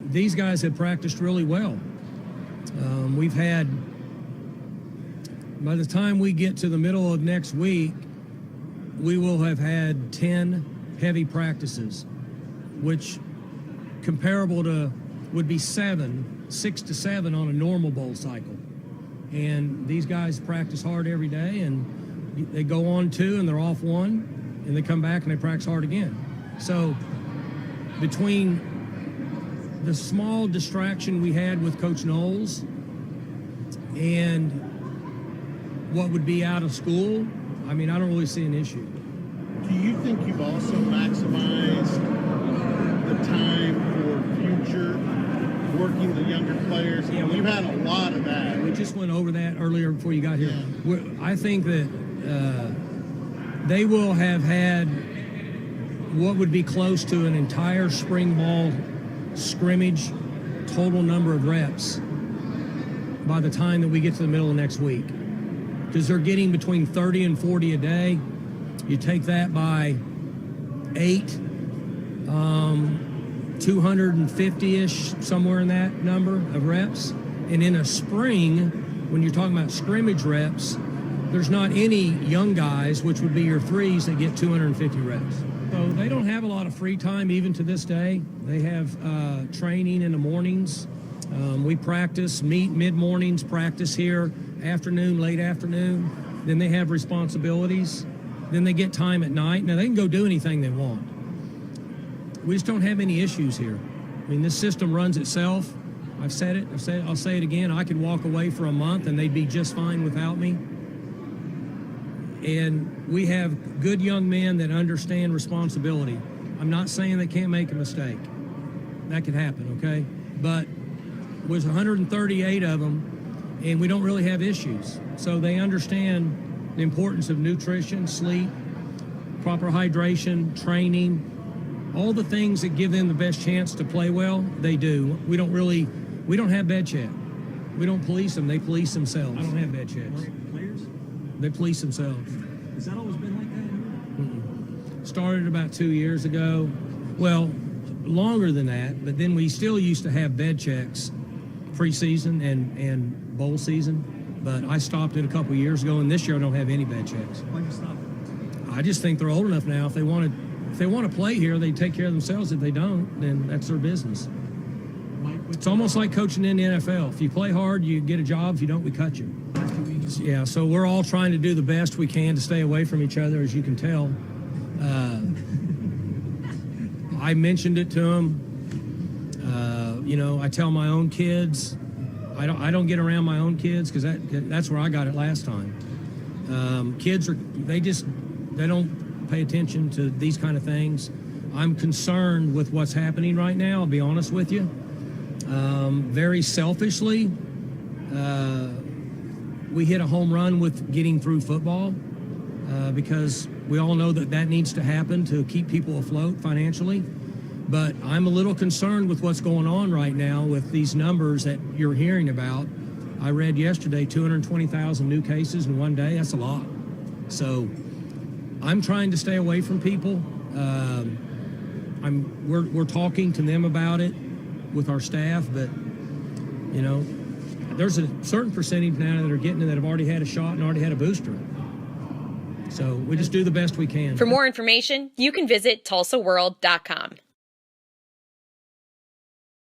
these guys have practiced really well. We've had, by the time we get to the middle of next week, we will have had 10 heavy practices, which comparable to would be 6 to 7 on a normal bowl cycle. And these guys practice hard every day, and they go on 2 and they're off 1, and they come back and they practice hard again. So between the small distraction we had with Coach Knowles and what would be out of school, I mean, I don't really see an issue. Do you think you've also maximized the time for future working the younger players? Yeah, we've had a lot of that. We just went over that earlier before you got here. Yeah. I think that they will have had what would be close to an entire spring ball scrimmage total number of reps by the time that we get to the middle of next week, because they're getting between 30 and 40 a day. You take that by 8, 250-ish, somewhere in that number of reps. And in a spring, when you're talking about scrimmage reps, there's not any young guys, which would be your 3s, that get 250 reps. So they don't have a lot of free time even to this day. They have training in the mornings. We practice, meet mid-mornings, practice here, afternoon, late afternoon. Then they have responsibilities. Then they get time at night. Now, they can go do anything they want. We just don't have any issues here. I mean, this system runs itself. I've said it. I'll say it again. I could walk away for a month and they'd be just fine without me. And we have good young men that understand responsibility. I'm not saying they can't make a mistake. That could happen, okay? But there's 138 of them, and we don't really have issues. So they understand the importance of nutrition, sleep, proper hydration, training, all the things that give them the best chance to play well, they do. We don't have bed check. We don't police them, they police themselves. I don't have bed checks. Players? They police themselves. Has that always been like that? Started about 2 years ago. Well, longer than that, but then we still used to have bed checks preseason and bowl season. But I stopped it a couple of years ago, and this year I don't have any bed checks. Why'd you stop? I just think they're old enough now. If they want to play here, they take care of themselves. If they don't, then that's their business. It's almost like coaching in the NFL. If you play hard, you get a job. If you don't, we cut you. Yeah, so we're all trying to do the best we can to stay away from each other, as you can tell. I mentioned it to them. I tell my own kids. I don't get around my own kids because that's where I got it last time. Kids they don't pay attention to these kind of things. I'm concerned with what's happening right now, I'll be honest with you. Very selfishly, we hit a home run with getting through football because we all know that needs to happen to keep people afloat financially. But I'm a little concerned with what's going on right now with these numbers that you're hearing about. I read yesterday 220,000 new cases in one day. That's a lot. So I'm trying to stay away from people. We're talking to them about it with our staff, but there's a certain percentage now that are getting it that have already had a shot and already had a booster. So we just do the best we can. For more information, you can visit TulsaWorld.com.